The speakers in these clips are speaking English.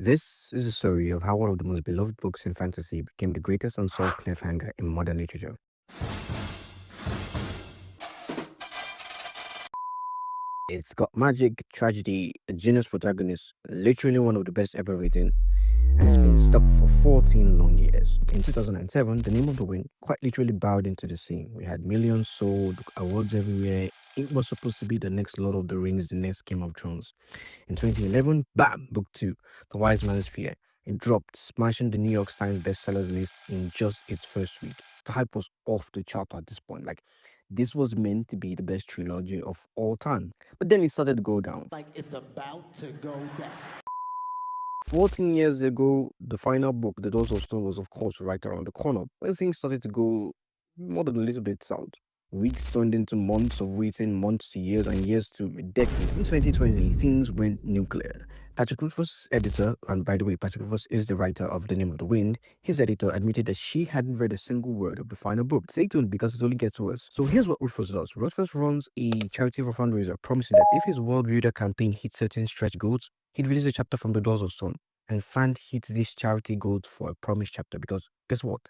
This is a story of how one of the most beloved books in fantasy became the greatest unsolved cliffhanger in modern literature. It's got magic, tragedy, a genius protagonist, literally one of the best ever written, and it's been stuck for 14 long years. In 2007, The Name of the Wind quite literally bowed into the scene. We had millions sold, awards everywhere. It was supposed to be the next Lord of the Rings, the next Game of Thrones. In 2011, bam, book two, The Wise Man's Fear. It dropped, smashing the New York Times bestsellers list in just its first week. The hype was off the chart at this point. Like, this was meant to be the best trilogy of all time. But then it started to go down. Like it's about to go down. 14 years ago, the final book, The Doors of Stone, was of course right around the corner. When things started to go more than a little bit south. Weeks turned into months of waiting, months to years, and years to decades. In 2020, things went nuclear. Patrick Rothfuss, editor, and by the way, Patrick Rothfuss is the writer of The Name of the Wind, his editor admitted that she hadn't read a single word of the final book. Stay tuned because it only gets worse. So here's what Rothfuss does. Rothfuss runs a charity fundraiser, promising that if his World Reader campaign hits certain stretch goals, he'd release a chapter from The Doors of Stone. And Fan hits this charity goal for a promised chapter because guess what?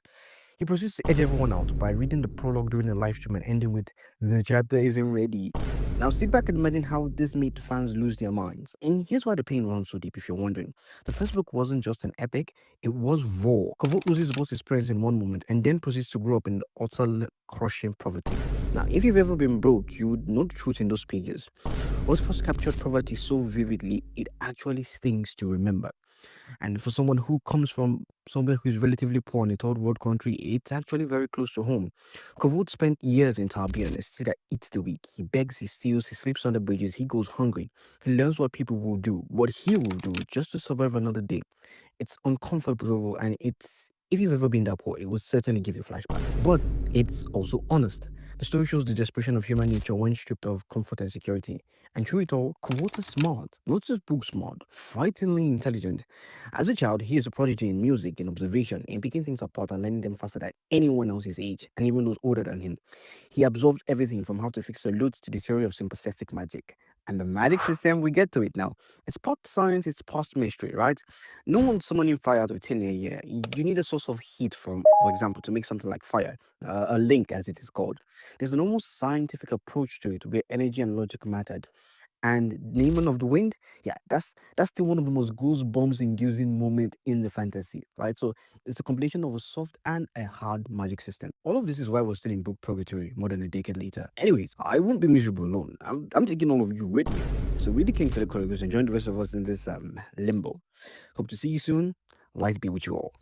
He proceeds to edge everyone out by reading the prologue during a live stream and ending with, "The chapter isn't ready." Now sit back and imagine how this made the fans lose their minds. And here's why the pain runs so deep if you're wondering. The first book wasn't just an epic, it was raw. Kavot loses both his parents in one moment and then proceeds to grow up in utter crushing poverty. Now, if you've ever been broke, you would know the truth in those pages. Oxford captured poverty so vividly, it actually stings to remember. And for someone who comes from somewhere who's relatively poor in a third world country, it's actually very close to home. Kavod spent years in Tarbian, a city that eats the weak. He begs, he steals, he sleeps on the bridges, he goes hungry. He learns what people will do, what he will do, just to survive another day. It's uncomfortable and it's if you've ever been that poor, it will certainly give you flashbacks. But it's also honest. The story shows the desperation of human nature when stripped of comfort and security. And through it all, Kavot is smart, not just book smart, frighteningly intelligent. As a child, he is a prodigy in music, in observation, in picking things apart and learning them faster than anyone else his age, and even those older than him. He absorbs everything from how to fix a lute to the theory of sympathetic magic. And the magic system, we get to it now. It's part science, it's past mystery, right? No one's summoning fire out of thin air here. You need a source of heat from, for example, to make something like fire, a link as it is called. There's an almost scientific approach to it where energy and logic mattered. And Neiman of the Wind, yeah, that's still one of the most goosebumps inducing moment in the fantasy, right? So it's a combination of a soft and a hard magic system. All of this is why we're still in book purgatory more than a decade later. Anyways, I won't be miserable alone. I'm taking all of you with me. So read the King for the Chronicles and join the rest of us in this limbo. Hope to see you soon. Light be with you all.